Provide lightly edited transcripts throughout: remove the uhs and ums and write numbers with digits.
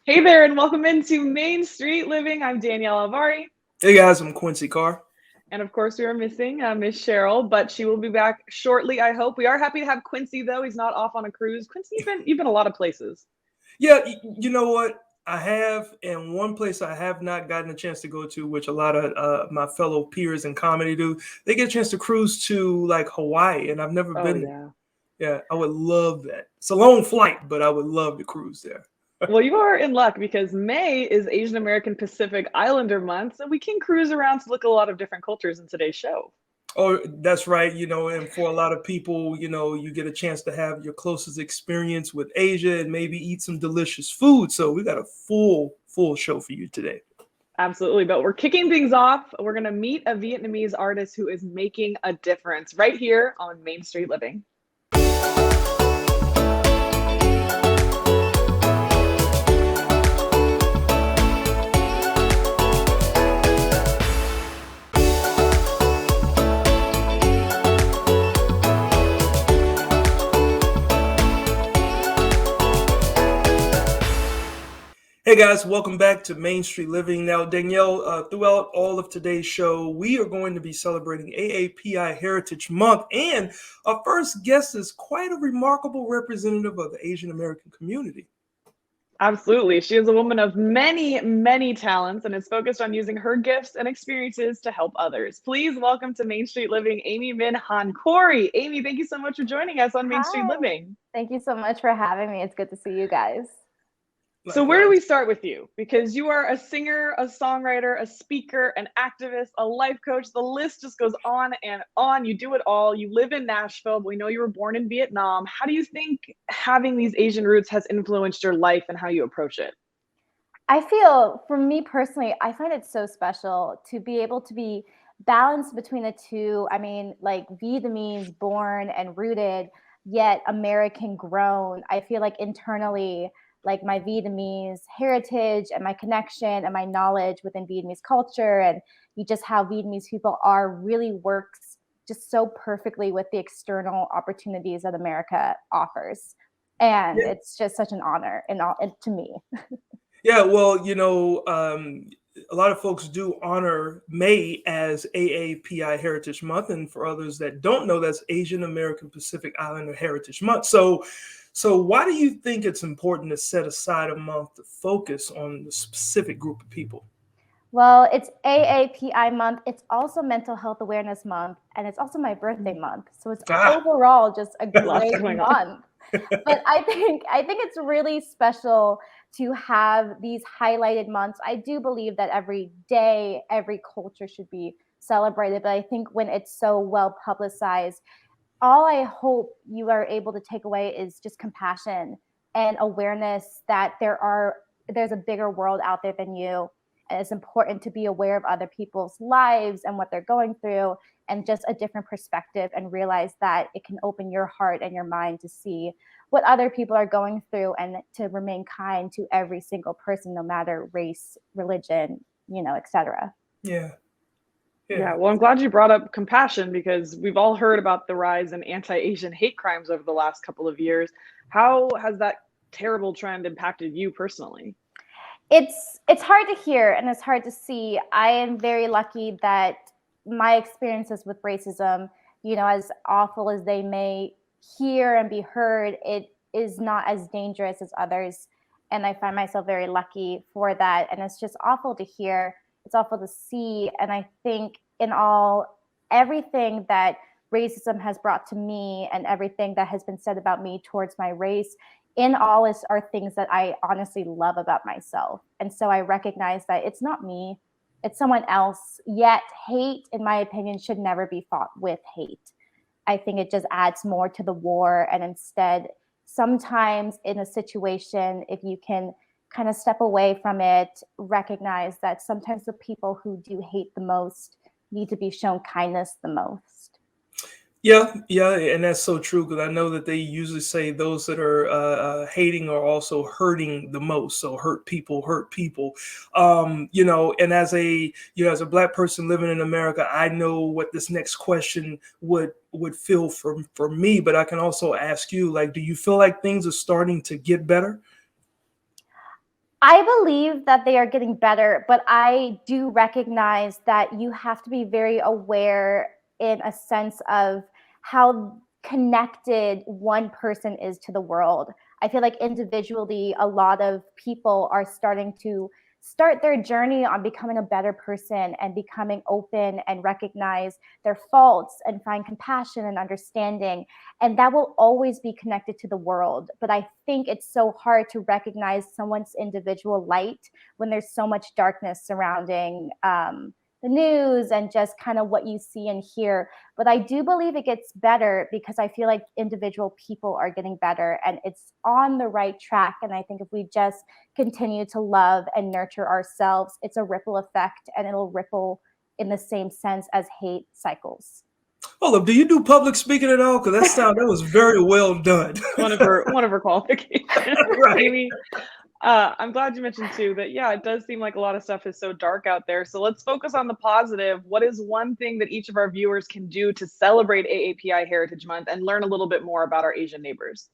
Hey there, and welcome into Main Street Living. I'm Danielle Alvari. Hey guys, I'm Quincy Carr. And of course, we are missing Miss Cheryl, but she will be back shortly, I hope. We are happy to have Quincy, though. He's not off on a cruise. Quincy, you've been a lot of places. Yeah, you know what? I have, and one place I have not gotten a chance to go to, which a lot of my fellow peers in comedy do, they get a chance to cruise to like Hawaii, and I've never Oh, been there. yeah. Yeah, I would love that. It's a long flight, but I would love to cruise there. Well, you are in luck because May is Asian American Pacific Islander month, so we can cruise around to look at a lot of different cultures in today's show. Oh, that's right. And for a lot of people, you get a chance to have your closest experience with Asia and maybe eat some delicious food. So we got a full show for you today. Absolutely. But we're kicking things off. We're going to meet a Vietnamese artist who is making a difference right here on Main Street Living. Hey guys, welcome back to Main Street Living. Now, Danielle, throughout all of today's show, we are going to be celebrating AAPI Heritage Month, and our first guest is quite a remarkable representative of the Asian American community. Absolutely. She is a woman of many, many talents and is focused on using her gifts and experiences to help others. Please welcome to Main Street Living, Amy Minh Hanh Corey. Amy, thank you so much for joining us on Main Street Hi. Living. Thank you so much for having me. It's good to see you guys. So where do we start with you? Because you are a singer, a songwriter, a speaker, an activist, a life coach. The list just goes on and on. You do it all. You live in Nashville, but we know you were born in Vietnam. How do you think having these Asian roots has influenced your life and how you approach it? I feel, for me personally, I find it so special to be able to be balanced between the two. I mean, like Vietnamese born and rooted, yet American grown. I feel like internally, like my Vietnamese heritage and my connection and my knowledge within Vietnamese culture and just how Vietnamese people are really works just so perfectly with the external opportunities that America offers. And it's just such an honor to me. Yeah, well, a lot of folks do honor May as AAPI Heritage Month, and for others that don't know, that's Asian American Pacific Islander Heritage Month. So why do you think it's important to set aside a month to focus on the specific group of people? Well, it's AAPI month. It's also Mental Health Awareness Month, and it's also my birthday month. So it's overall just a great month. But I think it's really special to have these highlighted months. I do believe that every day, every culture should be celebrated. But I think when it's so well publicized, all I hope you are able to take away is just compassion and awareness that there's a bigger world out there than you. And it's important to be aware of other people's lives and what they're going through and just a different perspective, and realize that it can open your heart and your mind to see what other people are going through and to remain kind to every single person, no matter race, religion, etc. Yeah. Yeah, well, I'm glad you brought up compassion because we've all heard about the rise in anti-Asian hate crimes over the last couple of years. How has that terrible trend impacted you personally? It's hard to hear and it's hard to see. I am very lucky that my experiences with racism, as awful as they may hear and be heard, it is not as dangerous as others. And I find myself very lucky for that. And it's just awful to hear. It's awful to see. And I think everything that racism has brought to me and everything that has been said about me towards my race, in all are things that I honestly love about myself. And so I recognize that it's not me, it's someone else. Yet hate, in my opinion, should never be fought with hate. I think it just adds more to the war. And instead, sometimes in a situation, if you can kind of step away from it, recognize that sometimes the people who do hate the most need to be shown kindness the most. Yeah, and that's so true, because I know that they usually say those that are hating are also hurting the most. So hurt people. And as a Black person living in America, I know what this next question would feel for me. But I can also ask you, like, do you feel like things are starting to get better? I believe that they are getting better, but I do recognize that you have to be very aware in a sense of how connected one person is to the world. I feel like individually, a lot of people are starting to start their journey on becoming a better person and becoming open and recognize their faults and find compassion and understanding. And that will always be connected to the world. But I think it's so hard to recognize someone's individual light when there's so much darkness surrounding the news and just kind of what you see and hear. But I do believe it gets better because I feel like individual people are getting better and it's on the right track. And I think if we just continue to love and nurture ourselves, it's a ripple effect and it'll ripple in the same sense as hate cycles. Hold up, do you do public speaking at all? Because that was very well done. one of her qualifications. Right. Amy, I'm glad you mentioned too that, yeah, it does seem like a lot of stuff is so dark out there. So let's focus on the positive. What is one thing that each of our viewers can do to celebrate AAPI Heritage Month and learn a little bit more about our Asian neighbors?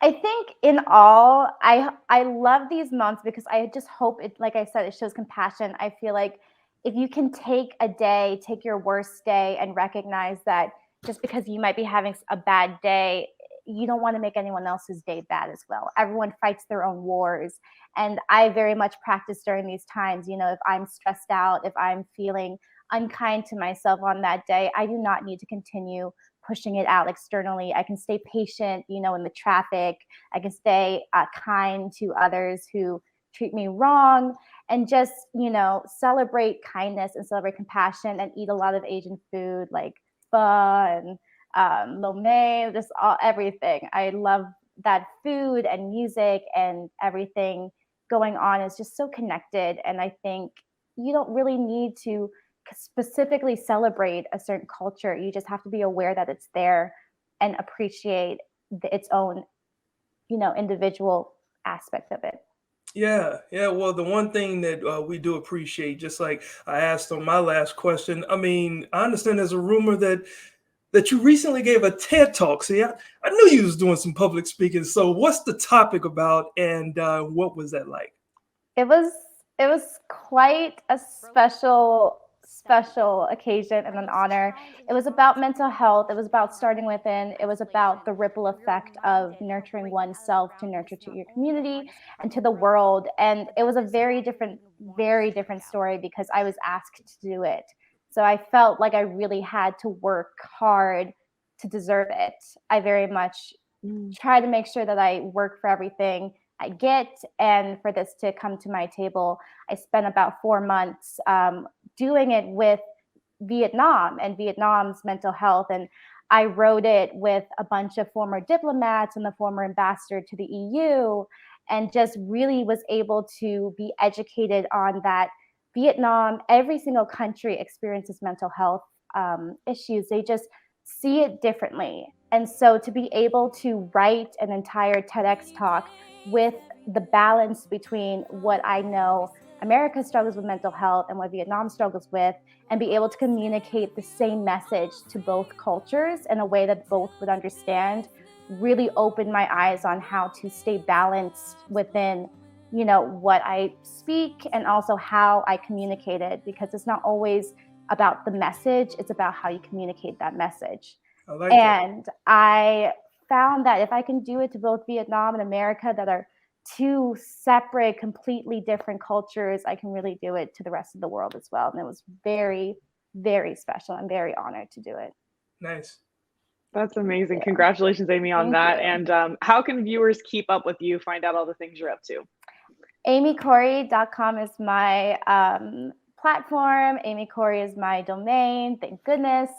I think in all, I love these months because I just hope it, like I said, it shows compassion. I feel like if you can take a day, take your worst day and recognize that just because you might be having a bad day, you don't want to make anyone else's day bad as well. Everyone fights their own wars. And I very much practice during these times, you know, if I'm stressed out, if I'm feeling unkind to myself on that day, I do not need to continue pushing it out externally. I can stay patient, you know, in the traffic. I can stay kind to others who treat me wrong and just, you know, celebrate kindness and celebrate compassion and eat a lot of Asian food like pho and lo mein, just everything. I love that food and music and everything going on is just so connected. And I think you don't really need to specifically celebrate a certain culture. You just have to be aware that it's there and appreciate its own, you know, individual aspect of it. Yeah. Well, the one thing that we do appreciate, just like I asked on my last question, I mean, I understand there's a rumor that you recently gave a TED Talk. See, I knew you was doing some public speaking. So what's the topic about and what was that like? It was quite a special occasion and an honor. It was about mental health. It was about starting within. It was about the ripple effect of nurturing oneself to nurture to your community and to the world. And it was a very different story because I was asked to do it. So I felt like I really had to work hard to deserve it. I very much try to make sure that I work for everything I get, and for this to come to my table, I spent about 4 months doing it with Vietnam and Vietnam's mental health. And I wrote it with a bunch of former diplomats and the former ambassador to the EU, and just really was able to be educated on that Vietnam, every single country experiences mental health issues. They just see it differently. And so to be able to write an entire TEDx talk with the balance between what I know America struggles with mental health and what Vietnam struggles with, and be able to communicate the same message to both cultures in a way that both would understand, really opened my eyes on how to stay balanced within, you know, what I speak and also how I communicate it, because it's not always about the message, it's about how you communicate that message. I found that if I can do it to both Vietnam and America, that are two separate, completely different cultures, I can really do it to the rest of the world as well. And it was very, very special. I'm very honored to do it. Nice. That's amazing. Yeah. Congratulations, Amy, on that. And how can viewers keep up with you, find out all the things you're up to? AmyCorey.com is my platform. Amy Corey is my domain, thank goodness.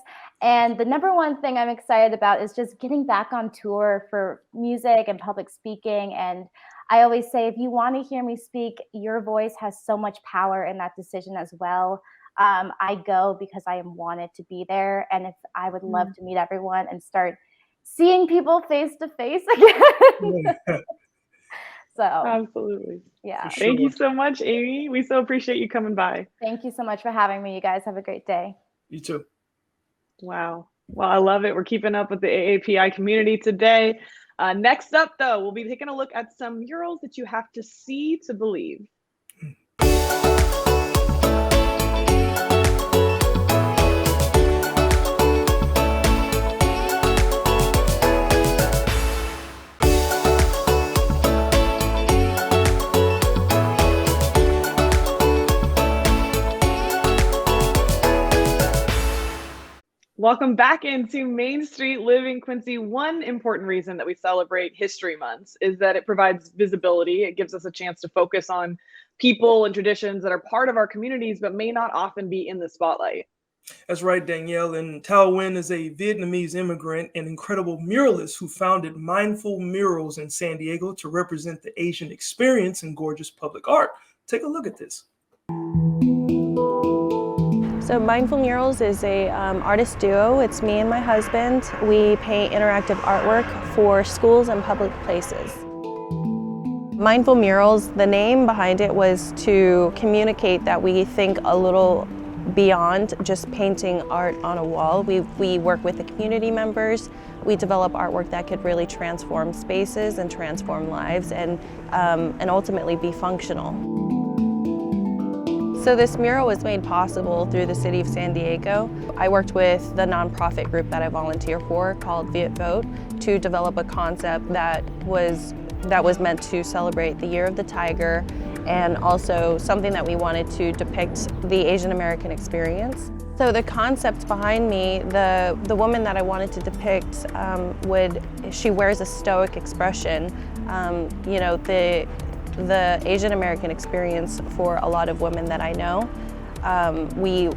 And the number one thing I'm excited about is just getting back on tour for music and public speaking. And I always say, if you want to hear me speak, your voice has so much power in that decision as well. I go because I am wanted to be there. And if I would love to meet everyone and start seeing people face to face again. So absolutely. Yeah. Sure. Thank you so much, Amy. We so appreciate you coming by. Thank you so much for having me. You guys have a great day. You too. Wow. Well, I love it. We're keeping up with the AAPI community today. Next up, though, we'll be taking a look at some murals that you have to see to believe. Welcome back into Main Street Living, Quincy. One important reason that we celebrate History Months is that it provides visibility. It gives us a chance to focus on people and traditions that are part of our communities, but may not often be in the spotlight. That's right, Danielle. And Thao Huynh is a Vietnamese immigrant and incredible muralist who founded Mindful Murals in San Diego to represent the Asian experience in gorgeous public art. Take a look at this. So Mindful Murals is a artist duo. It's me and my husband. We paint interactive artwork for schools and public places. Mindful Murals, the name behind it was to communicate that we think a little beyond just painting art on a wall. We work with the community members. We develop artwork that could really transform spaces and transform lives and ultimately be functional. So this mural was made possible through the city of San Diego. I worked with the nonprofit group that I volunteer for called Viet Vote to develop a concept that was meant to celebrate the Year of the Tiger and also something that we wanted to depict the Asian American experience. So the concept behind me, the woman that I wanted to depict, she wears a stoic expression. You know, the Asian American experience for a lot of women that I know. We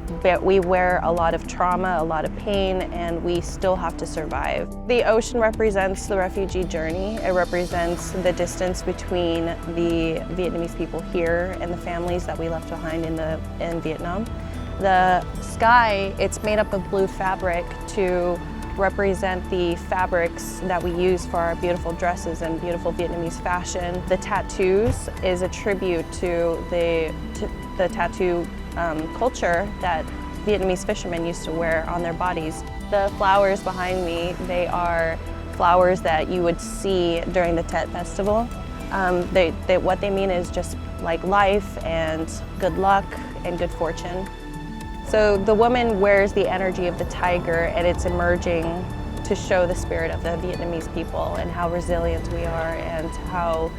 wear a lot of trauma, a lot of pain, and we still have to survive. The ocean represents the refugee journey. It represents the distance between the Vietnamese people here and the families that we left behind in Vietnam. The sky, it's made up of blue fabric to represent the fabrics that we use for our beautiful dresses and beautiful Vietnamese fashion. The tattoos is a tribute to the tattoo culture that Vietnamese fishermen used to wear on their bodies. The flowers behind me, they are flowers that you would see during the Tet Festival. What they mean is just like life and good luck and good fortune. So the woman wears the energy of the tiger, and it's emerging to show the spirit of the Vietnamese people and how resilient we are and how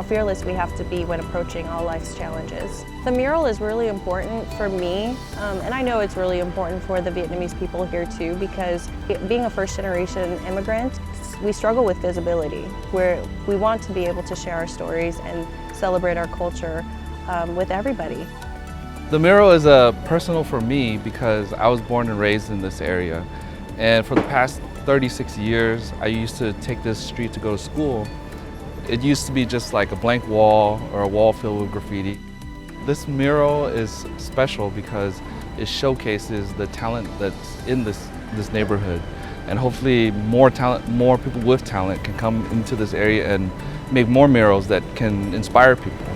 fearless we have to be when approaching all life's challenges. The mural is really important for me, and I know it's really important for the Vietnamese people here too, because being a first-generation immigrant, we struggle with visibility, where we want to be able to share our stories and celebrate our culture with everybody. The mural is personal for me because I was born and raised in this area. And for the past 36 years, I used to take this street to go to school. It used to be just like a blank wall or a wall filled with graffiti. This mural is special because it showcases the talent that's in this neighborhood. And hopefully more people with talent can come into this area and make more murals that can inspire people.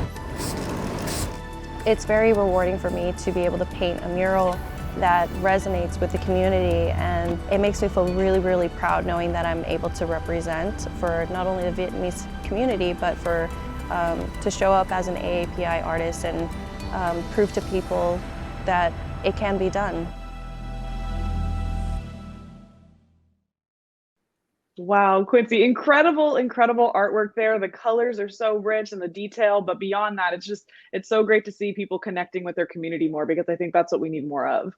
It's very rewarding for me to be able to paint a mural that resonates with the community, and it makes me feel really, really proud knowing that I'm able to represent for not only the Vietnamese community, but for to show up as an AAPI artist and prove to people that it can be done. Wow, Quincy, incredible, incredible artwork there. The colors are so rich and the detail, but beyond that, it's so great to see people connecting with their community more, because I think that's what we need more of.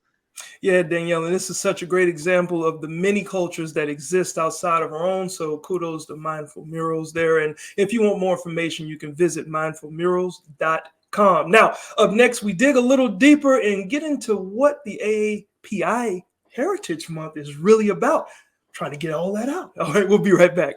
Yeah, Danielle, and this is such a great example of the many cultures that exist outside of our own. So kudos to Mindful Murals there. And if you want more information, you can visit mindfulmurals.com. Now, up next, we dig a little deeper and get into what the AAPI Heritage Month is really about. Trying to get all that out. All right, we'll be right back.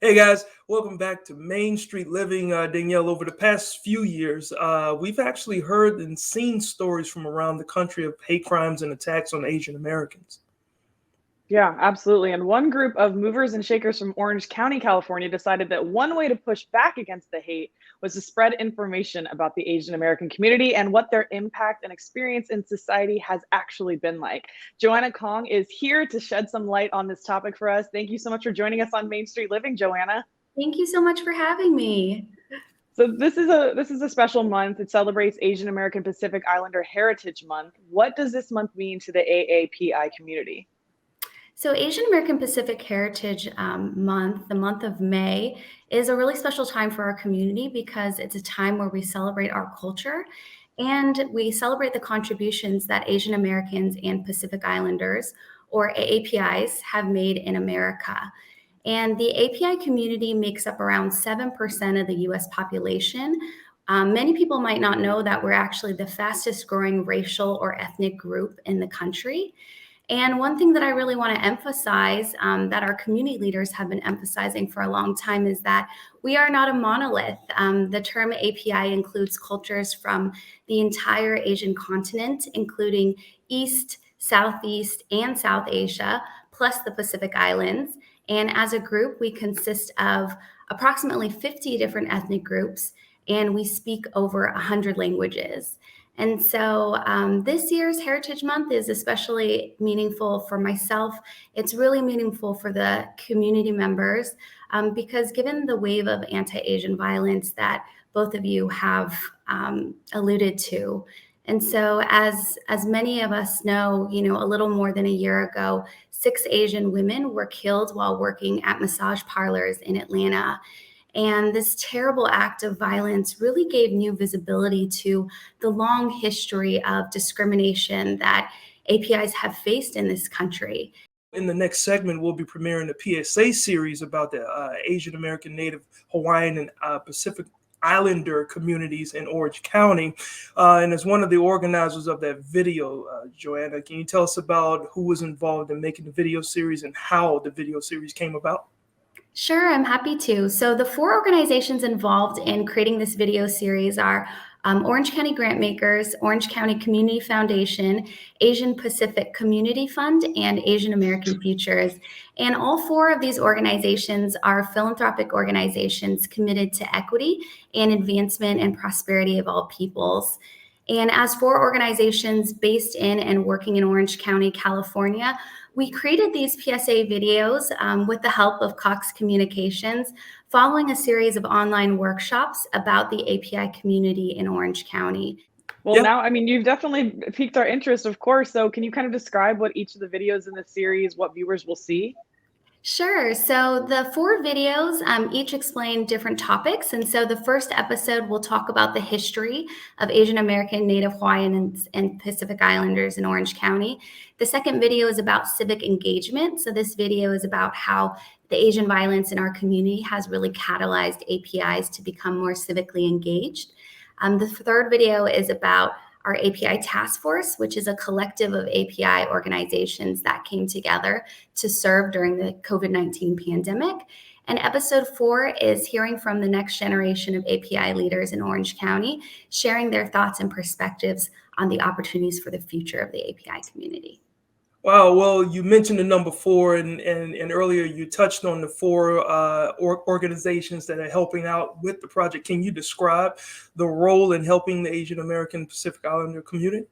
Hey guys, welcome back to Main Street Living. Danielle, over the past few years, we've actually heard and seen stories from around the country of hate crimes and attacks on Asian Americans. Yeah, absolutely. And one group of movers and shakers from Orange County, California decided that one way to push back against the hate was to spread information about the Asian American community and what their impact and experience in society has actually been like. Joanna Kong is here to shed some light on this topic for us. Thank you so much for joining us on Main Street Living, Joanna. Thank you so much for having me. So this is a special month. It celebrates Asian American Pacific Islander Heritage Month. What does this month mean to the AAPI community? So Asian American Pacific Heritage Month, the month of May, is a really special time for our community because it's a time where we celebrate our culture and we celebrate the contributions that Asian Americans and Pacific Islanders, or AAPIs, have made in America. And the API community makes up around 7% of the US population. Many people might not know that we're actually the fastest growing racial or ethnic group in the country. And one thing that I really want to emphasize that our community leaders have been emphasizing for a long time is that we are not a monolith. The term API includes cultures from the entire Asian continent, including East, Southeast, and South Asia, plus the Pacific Islands. And as a group, we consist of approximately 50 different ethnic groups, and we speak over 100 languages. And so this year's Heritage Month is especially meaningful for myself. It's really meaningful for the community members because given the wave of anti-Asian violence that both of you have alluded to. And so as many of us know, a little more than a year ago, 6 Asian women were killed while working at massage parlors in Atlanta. And this terrible act of violence really gave new visibility to the long history of discrimination that APIs have faced in this country. In the next segment, we'll be premiering the PSA series about the Asian American, Native, Hawaiian, and Pacific Islander communities in Orange County. And as one of the organizers of that video, Joanna, can you tell us about who was involved in making the video series and how the video series came about? Sure, I'm happy to. So the 4 organizations involved in creating this video series are Orange County Grantmakers, Orange County Community Foundation, Asian Pacific Community Fund, and Asian American Futures. And all 4 of these organizations are philanthropic organizations committed to equity and advancement and prosperity of all peoples. And as 4 organizations based in and working in Orange County, California, we created these PSA videos with the help of Cox Communications, following a series of online workshops about the API community in Orange County. Well, now, you've definitely piqued our interest, of course. So can you kind of describe what each of the videos in the series, what viewers will see? Sure. So the 4 videos each explain different topics. And so the first episode will talk about the history of Asian American, Native Hawaiian, and Pacific Islanders in Orange County. The second video is about civic engagement. So this video is about how the Asian violence in our community has really catalyzed APIs to become more civically engaged. The third video is about our API Task Force, which is a collective of API organizations that came together to serve during the COVID-19 pandemic. And episode 4 is hearing from the next generation of API leaders in Orange County, sharing their thoughts and perspectives on the opportunities for the future of the API community. Wow. Well, you mentioned the number 4, and earlier you touched on the 4 organizations that are helping out with the project. Can you describe the role in helping the Asian American Pacific Islander community?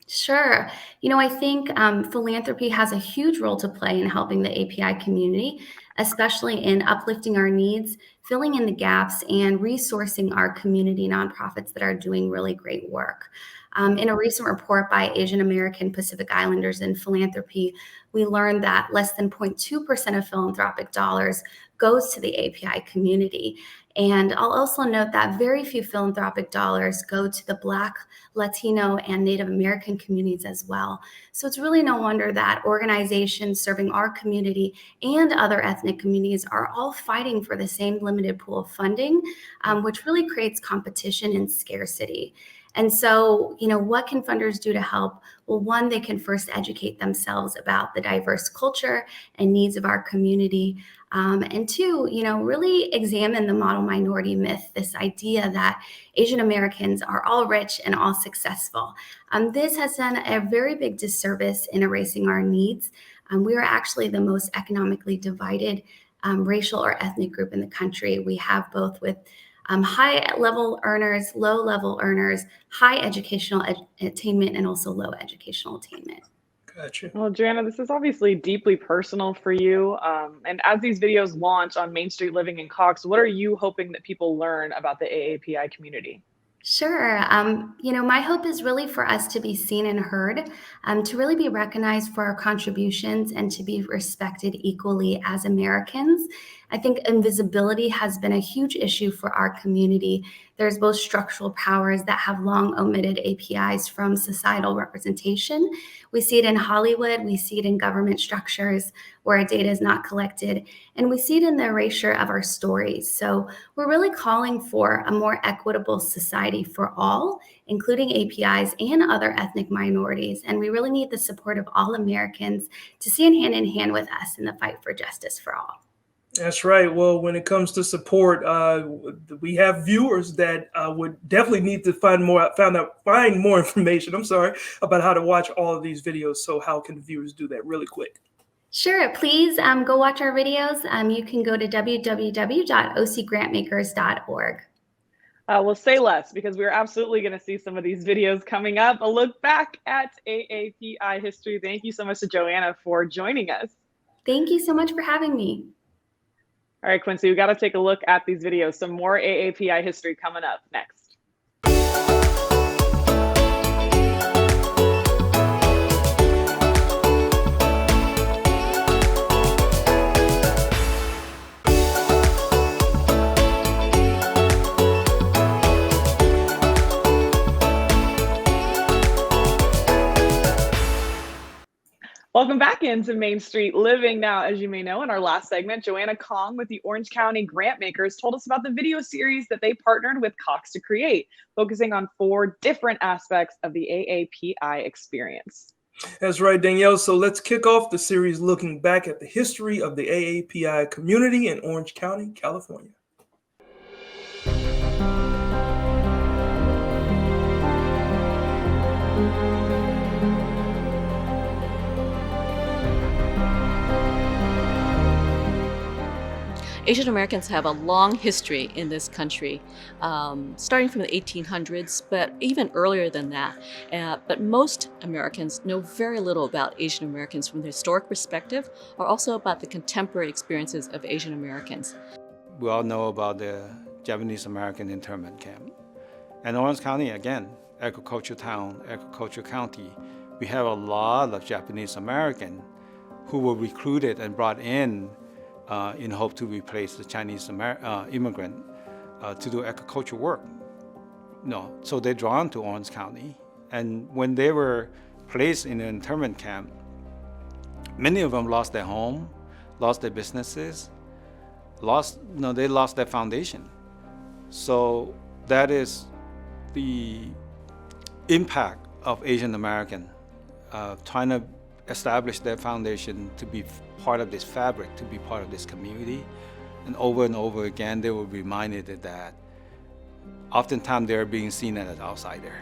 Sure. I think philanthropy has a huge role to play in helping the API community, especially in uplifting our needs, filling in the gaps, and resourcing our community nonprofits that are doing really great work. In a recent report by Asian American Pacific Islanders in Philanthropy, we learned that less than 0.2% of philanthropic dollars goes to the API community. And I'll also note that very few philanthropic dollars go to the Black, Latino, and Native American communities as well. So it's really no wonder that organizations serving our community and other ethnic communities are all fighting for the same limited pool of funding, which really creates competition and scarcity. And so, what can funders do to help? Well, one, they can first educate themselves about the diverse culture and needs of our community. And two, really examine the model minority myth, this idea that Asian Americans are all rich and all successful. This has done a very big disservice in erasing our needs. We are actually the most economically divided racial or ethnic group in the country. We have both with high-level earners, low-level earners, high educational attainment, and also low educational attainment. Gotcha. Well, Joanna, this is obviously deeply personal for you. And as these videos launch on Main Street Living in Cox, what are you hoping that people learn about the AAPI community? Sure. My hope is really for us to be seen and heard, to really be recognized for our contributions and to be respected equally as Americans. I think invisibility has been a huge issue for our community. There's both structural powers that have long omitted APIs from societal representation. We see it in Hollywood, we see it in government structures where our data is not collected, and we see it in the erasure of our stories. So we're really calling for a more equitable society for all, including APIs and other ethnic minorities. And we really need the support of all Americans to stand hand in hand with us in the fight for justice for all. That's right. Well, when it comes to support, we have viewers that would definitely need to find more information. About how to watch all of these videos. So how can the viewers do that really quick? Sure. Please go watch our videos. You can go to www.ocgrantmakers.org. We'll say less because we're absolutely going to see some of these videos coming up. A look back at AAPI history. Thank you so much to Joanna for joining us. Thank you so much for having me. All right, Quincy, we got to take a look at these videos. Some more AAPI history coming up next. Welcome back into Main Street Living. Now, as you may know, in our last segment, Joanna Kong with the Orange County Grantmakers told us about the video series that they partnered with Cox to create, focusing on 4 different aspects of the AAPI experience. That's right, Danielle. So let's kick off the series looking back at the history of the AAPI community in Orange County, California. Asian Americans have a long history in this country, starting from the 1800s, but even earlier than that. But most Americans know very little about Asian Americans from the historic perspective, or also about the contemporary experiences of Asian Americans. We all know about the Japanese American internment camp. And Orange County, again, agricultural town, agricultural county, we have a lot of Japanese American who were recruited and brought in hope to replace the Chinese immigrant to do agricultural work. So they're drawn to Orange County. And when they were placed in an internment camp, many of them lost their home, lost their businesses, they lost their foundation. So that is the impact of Asian American trying to establish their foundation to be part of this fabric, to be part of this community. And over again, they were reminded that oftentimes they're being seen as an outsider.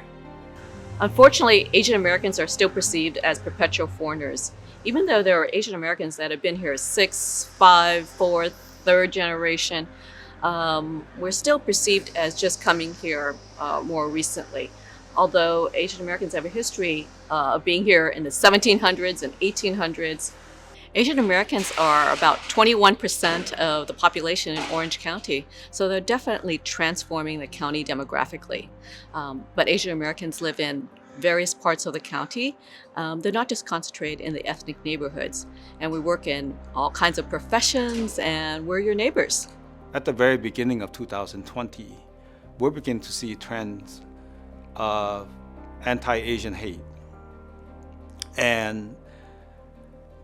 Unfortunately, Asian Americans are still perceived as perpetual foreigners. Even though there are Asian Americans that have been here 6, 5, 4, 3rd generation, we're still perceived as just coming here more recently. Although Asian Americans have a history of being here in the 1700s and 1800s. Asian Americans are about 21% of the population in Orange County, so they're definitely transforming the county demographically. But Asian Americans live in various parts of the county. They're not just concentrated in the ethnic neighborhoods, and we work in all kinds of professions, and we're your neighbors. At the very beginning of 2020, we're beginning to see trends of anti-Asian hate. And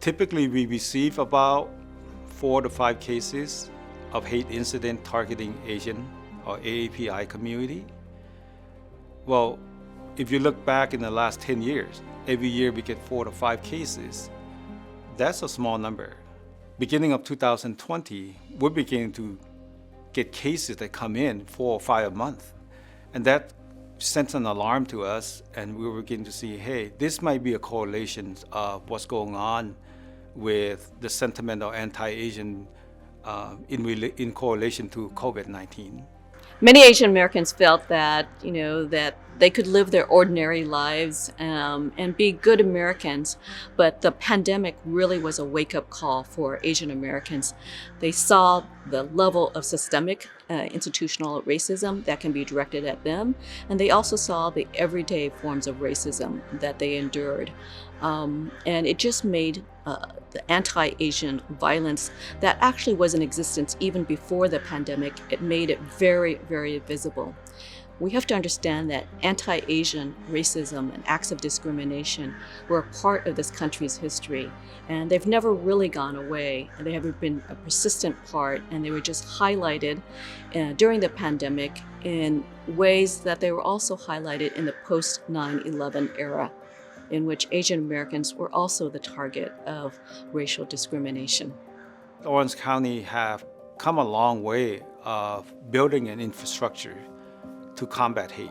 typically we receive about 4 to 5 cases of hate incident targeting Asian or AAPI community. Well, if you look back in the last 10 years, every year we get 4 to 5 cases. That's a small number. Beginning of 2020, we're beginning to get cases that come in 4 or 5 a month. And that sent an alarm to us, and we were beginning to see, hey, this might be a correlation of what's going on with the sentiment of anti-Asian in correlation to COVID-19. Many Asian Americans felt that, that they could live their ordinary lives and be good Americans, but the pandemic really was a wake-up call for Asian Americans. They saw the level of systemic institutional racism that can be directed at them, and they also saw the everyday forms of racism that they endured. And it just made the anti-Asian violence that actually was in existence even before the pandemic, it made it very, very visible. We have to understand that anti-Asian racism and acts of discrimination were a part of this country's history, and they've never really gone away. They have been a persistent part, and they were just highlighted during the pandemic in ways that they were also highlighted in the post-9/11 era, in which Asian Americans were also the target of racial discrimination. Orange County have come a long way of building an infrastructure to combat hate.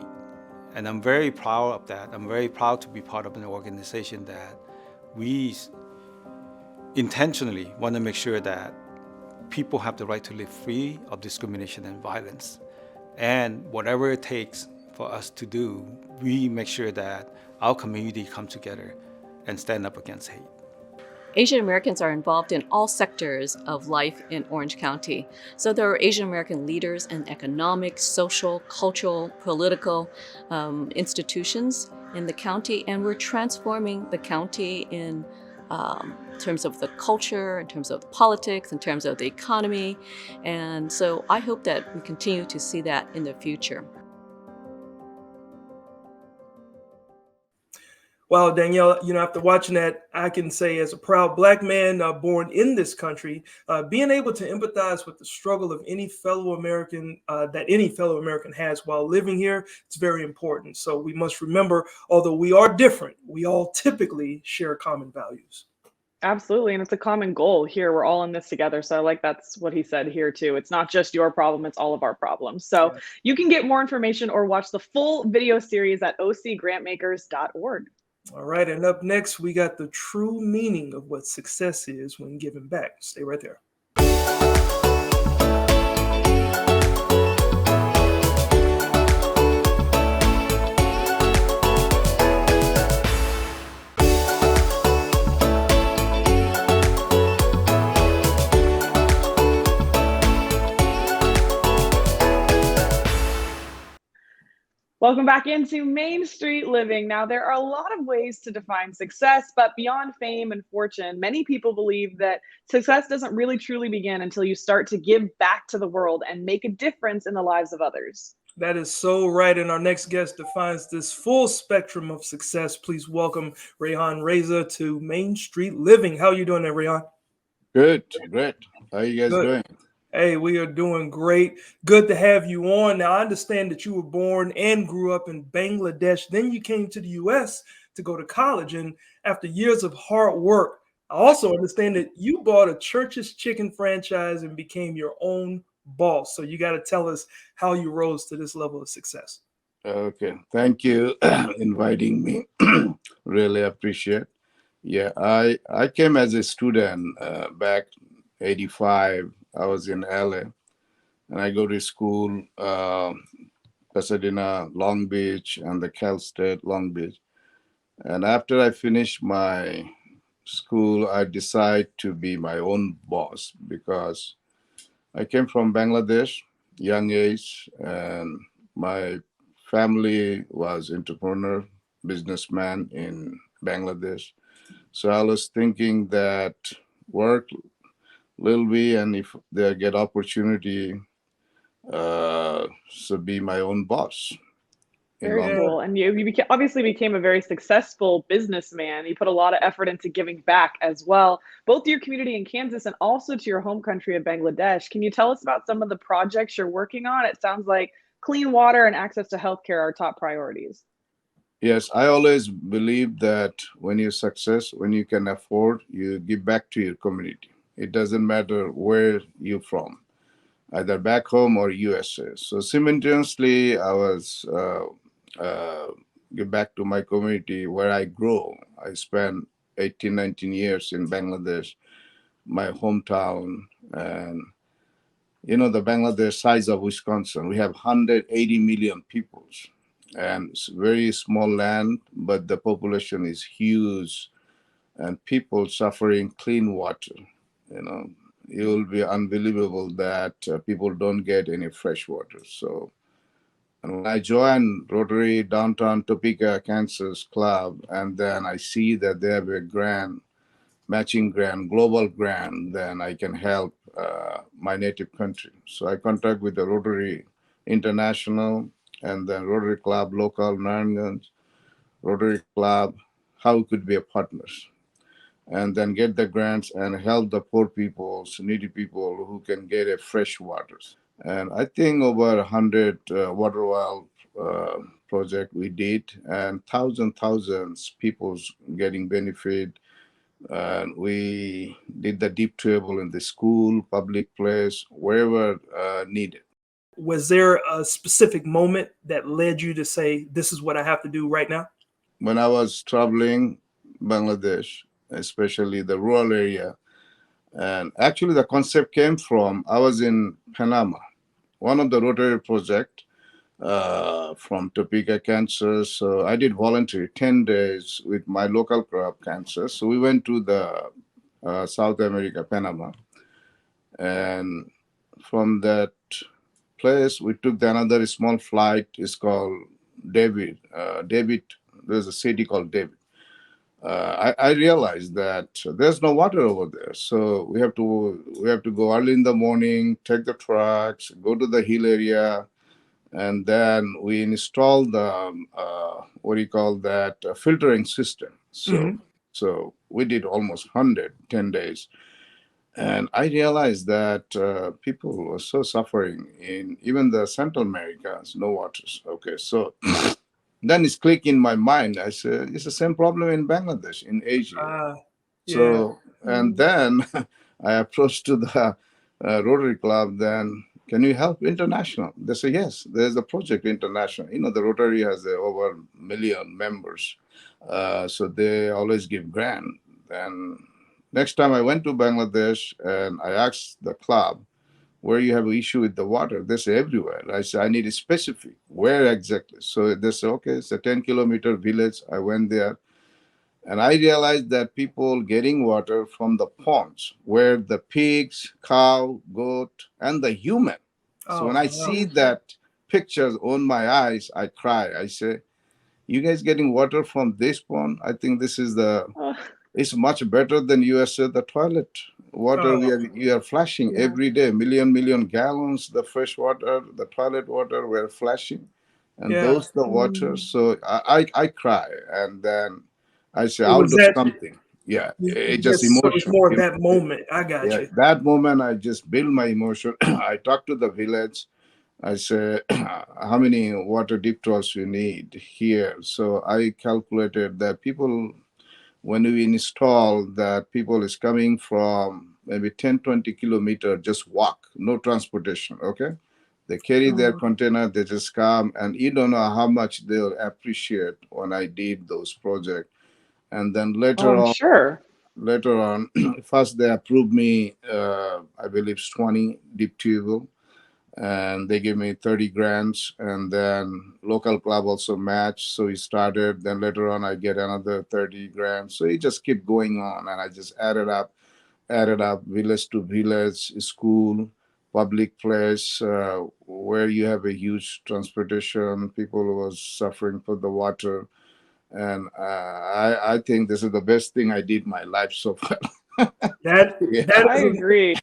And I'm very proud of that. I'm very proud to be part of an organization that we intentionally want to make sure that people have the right to live free of discrimination and violence. And whatever it takes for us to do, we make sure that our community come together and stand up against hate. Asian Americans are involved in all sectors of life in Orange County. So there are Asian American leaders in economic, social, cultural, political institutions in the county, and we're transforming the county in terms of the culture, in terms of the politics, in terms of the economy. And so I hope that we continue to see that in the future. Well, Danielle, after watching that, I can say as a proud Black man born in this country, being able to empathize with the struggle of any fellow American that any fellow American has while living here, it's very important. So we must remember, although we are different, we all typically share common values. Absolutely. And it's a common goal here. We're all in this together. So I like that's what he said here too. It's not just your problem, it's all of our problems. So yeah. You can get more information or watch the full video series at ocgrantmakers.org. All right, and up next, we got the true meaning of what success is when giving back. Stay right there. Welcome back into Main Street Living. Now, there are a lot of ways to define success, but beyond fame and fortune, many people believe that success doesn't really truly begin until you start to give back to the world and make a difference in the lives of others. That is so right. And our next guest defines this full spectrum of success. Please welcome Rehan Reza to Main Street Living. How are you doing there, Rehan? Good, great. How are you guys doing? Hey, we are doing great. Good to have you on. Now, I understand that you were born and grew up in Bangladesh. Then you came to the U.S. to go to college. And after years of hard work, I also understand that you bought a Church's Chicken franchise and became your own boss. So you got to tell us how you rose to this level of success. Okay. Thank you inviting me. Really appreciate it. Yeah, I came as a student back 85. I was in LA, and I go to school, Pasadena, Long Beach, and the Cal State, Long Beach. And after I finished my school, I decided to be my own boss because I came from Bangladesh, young age, and my family was entrepreneur, businessman in Bangladesh. So I was thinking that work little bit, and if they get opportunity, so be my own boss. Very cool. And you obviously became a very successful businessman. You put a lot of effort into giving back as well, both to your community in Kansas and also to your home country of Bangladesh. Can you tell us about some of the projects you're working on? It sounds like clean water and access to healthcare are top priorities. Yes, I always believe that when you success, when you can afford, you give back to your community. It doesn't matter where you're from, either back home or USA. So simultaneously, I was give back to my community where I grow. I spent 18, 19 years in Bangladesh, my hometown, and the Bangladesh size of Wisconsin. We have 180 million people, and it's very small land, but the population is huge, and people suffering clean water. You know, it will be unbelievable that people don't get any fresh water. So, and when I joined Rotary Downtown Topeka, Kansas Club, and then I see that they have a grant, matching grant, global grant, then I can help my native country. So I contact with the Rotary International and then Rotary Club local, Naranganj, Rotary Club, how could be a partners, and then get the grants and help the poor people, needy people who can get a fresh water. And I think over 100 water well project we did, and thousands people's getting benefit. And we did the deep table in the school, public place, wherever needed. Was there a specific moment that led you to say, this is what I have to do right now? When I was traveling Bangladesh, especially the rural area, and actually the concept came from, I was in Panama, one of the Rotary project from Topeka, Kansas. So I did volunteer 10 days with my local club, Kansas. So we went to the South America, Panama. And from that place, we took another small flight. It's called David. There's a city called David. I realized that there's no water over there, so we have to go early in the morning, take the trucks, go to the hill area, and then we install the filtering system. So we did almost 10 days, and I realized that people were so suffering in even the Central Americas, no waters. Okay, so then it's click in my mind. I said, it's the same problem in Bangladesh, in Asia. So, and then I approached to the Rotary Club, then, can you help international? They say, yes, there's a project international. The Rotary has over 1 million members. So they always give grant. And next time I went to Bangladesh and I asked the club, where you have an issue with the water, they say everywhere. I say, I need a specific, where exactly? So they say, okay, it's a 10-kilometer village. I went there, and I realized that people getting water from the ponds where the pigs, cow, goat, and the human. So when I see that pictures on my eyes, I cry. I say, you guys getting water from this pond? I think this is it's much better than USA, the toilet water we are flashing every day, million gallons, the fresh water, the toilet water we're flashing, and those the water. So I cry, and then I say, I'll do something. Yeah, it just emotion. So it's more of that moment. I got you. That moment, I just build my emotion. I talk to the village. I say, how many water deep wells you need here? So I calculated that people, when we install that, people is coming from maybe 10-20 kilometers, just walk, no transportation. Okay, they carry their container, they just come, and you don't know how much they'll appreciate when I did those projects. And then later on, first they approved me, I believe 20 deep tube, and they gave me 30 grants, and then local club also matched. So we started, then later on I get another 30 grants. So it just keep going on, and I just added up village to village, school, public place, where you have a huge transportation, people who was suffering for the water. And I think this is the best thing I did in my life so far. I agree.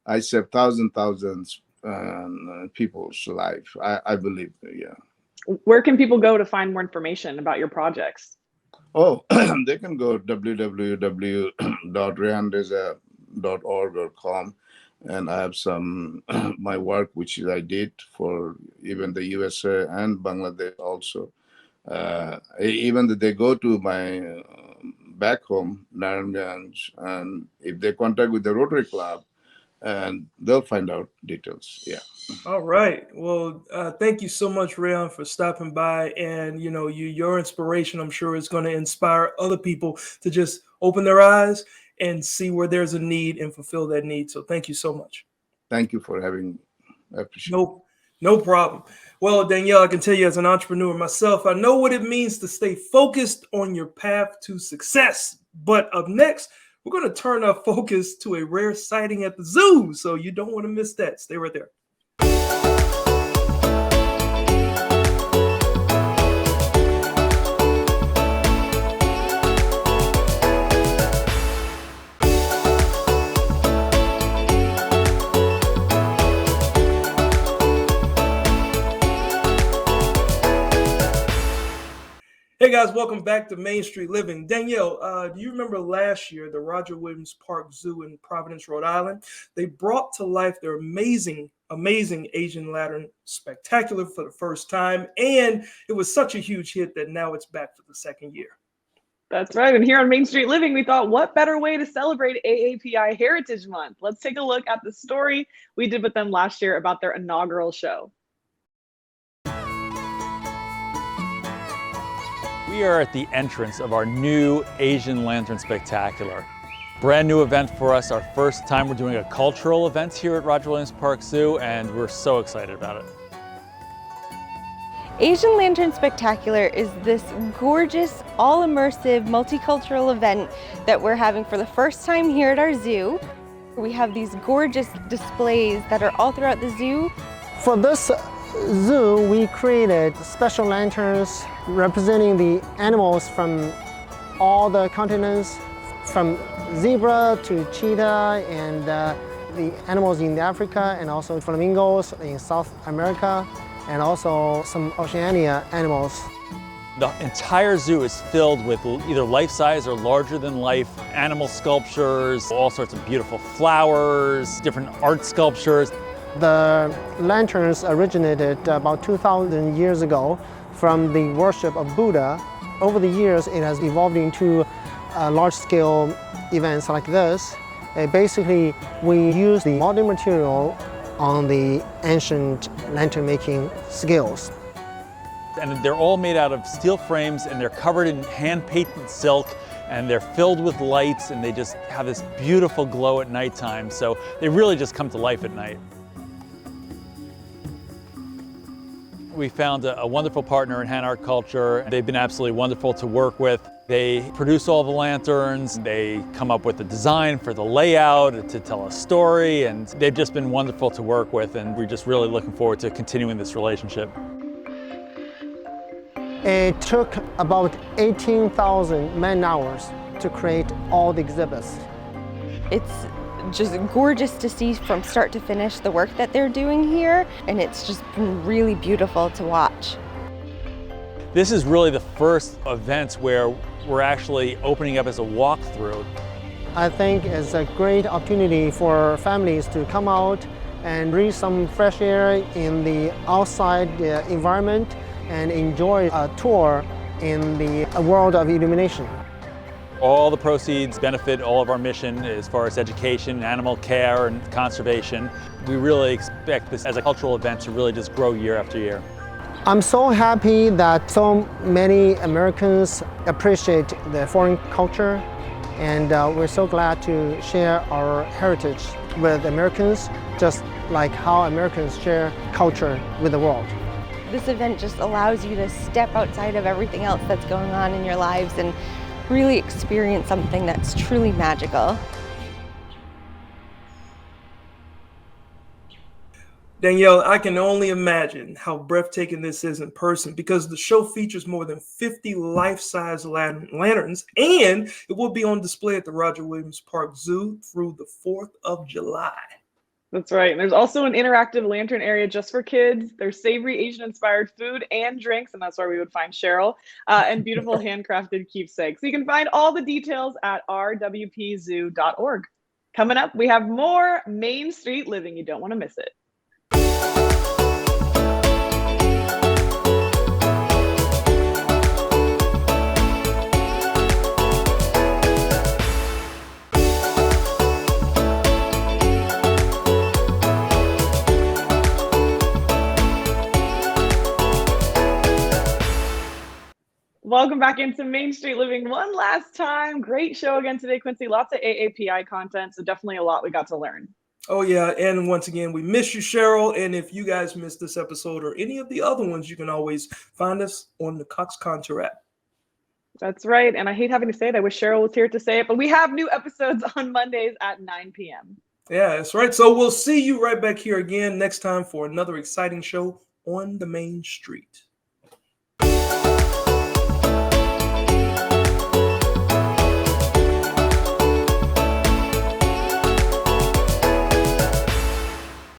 I saved thousands people's life. I believe. Yeah. Where can people go to find more information about your projects? Oh, they can go www.rehandeza.org or com. And I have some my work which I did for even the USA and Bangladesh also. Even that they go to my back home, Narayanganj, and if they contact with the Rotary Club, and they'll find out details. Yeah. All right. Well, thank you so much, Rayon, for stopping by. And your inspiration, I'm sure, is going to inspire other people to just open their eyes and see where there's a need and fulfill that need. So thank you so much. Thank you for having me. I appreciate it. No problem. Well, Danielle, I can tell you as an entrepreneur myself, I know what it means to stay focused on your path to success. But up next, we're going to turn our focus to a rare sighting at the zoo. So you don't want to miss that. Stay right there. Hey guys, welcome back to Main Street Living. Danielle, do you remember last year, the Roger Williams Park Zoo in Providence, Rhode Island? They brought to life their amazing Asian Lantern Spectacular for the first time. And it was such a huge hit that now it's back for the second year. That's right. And here on Main Street Living, we thought, what better way to celebrate AAPI Heritage Month? Let's take a look at the story we did with them last year about their inaugural show. We are at the entrance of our new Asian Lantern Spectacular. Brand new event for us, our first time we're doing a cultural event here at Roger Williams Park Zoo, and we're so excited about it. Asian Lantern Spectacular is this gorgeous, all-immersive, multicultural event that we're having for the first time here at our zoo. We have these gorgeous displays that are all throughout the zoo. For this zoo, we created special lanterns representing the animals from all the continents, from zebra to cheetah, and the animals in Africa, and also flamingos in South America, and also some Oceania animals. The entire zoo is filled with either life-size or larger-than-life animal sculptures, all sorts of beautiful flowers, different art sculptures. The lanterns originated about 2,000 years ago from the worship of Buddha. Over the years, it has evolved into large-scale events like this. Basically, we use the modern material on the ancient lantern-making skills. And they're all made out of steel frames, and they're covered in hand-painted silk, and they're filled with lights, and they just have this beautiful glow at nighttime. So they really just come to life at night. We found a wonderful partner in Hand Art Culture. They've been absolutely wonderful to work with. They produce all the lanterns, they come up with the design for the layout to tell a story, and they've just been wonderful to work with, and we're just really looking forward to continuing this relationship. It took about 18,000 man-hours to create all the exhibits. It's just gorgeous to see from start to finish the work that they're doing here, and it's just been really beautiful to watch. This is really the first event where we're actually opening up as a walkthrough. I think it's a great opportunity for families to come out and breathe some fresh air in the outside environment and enjoy a tour in the world of illumination. All the proceeds benefit all of our mission as far as education, animal care, and conservation. We really expect this as a cultural event to really just grow year after year. I'm so happy that so many Americans appreciate the foreign culture, and we're so glad to share our heritage with Americans, just like how Americans share culture with the world. This event just allows you to step outside of everything else that's going on in your lives and really experience something that's truly magical. Danielle, I can only imagine how breathtaking this is in person, because the show features more than 50 life-size lanterns, and it will be on display at the Roger Williams Park Zoo through the 4th of July. That's right. And there's also an interactive lantern area just for kids. There's savory Asian-inspired food and drinks, and that's where we would find Cheryl, and beautiful handcrafted keepsakes. So you can find all the details at rwpzoo.org. Coming up, we have more Main Street Living. You don't want to miss it. Welcome back into Main Street Living one last time. Great show again today, Quincy. Lots of AAPI content, so definitely a lot we got to learn. Oh, yeah. And once again, we miss you, Cheryl. And if you guys missed this episode or any of the other ones, you can always find us on the Cox Contour app. That's right. And I hate having to say it. I wish Cheryl was here to say it, but we have new episodes on Mondays at 9 p.m. Yeah, that's right. So we'll see you right back here again next time for another exciting show on the Main Street.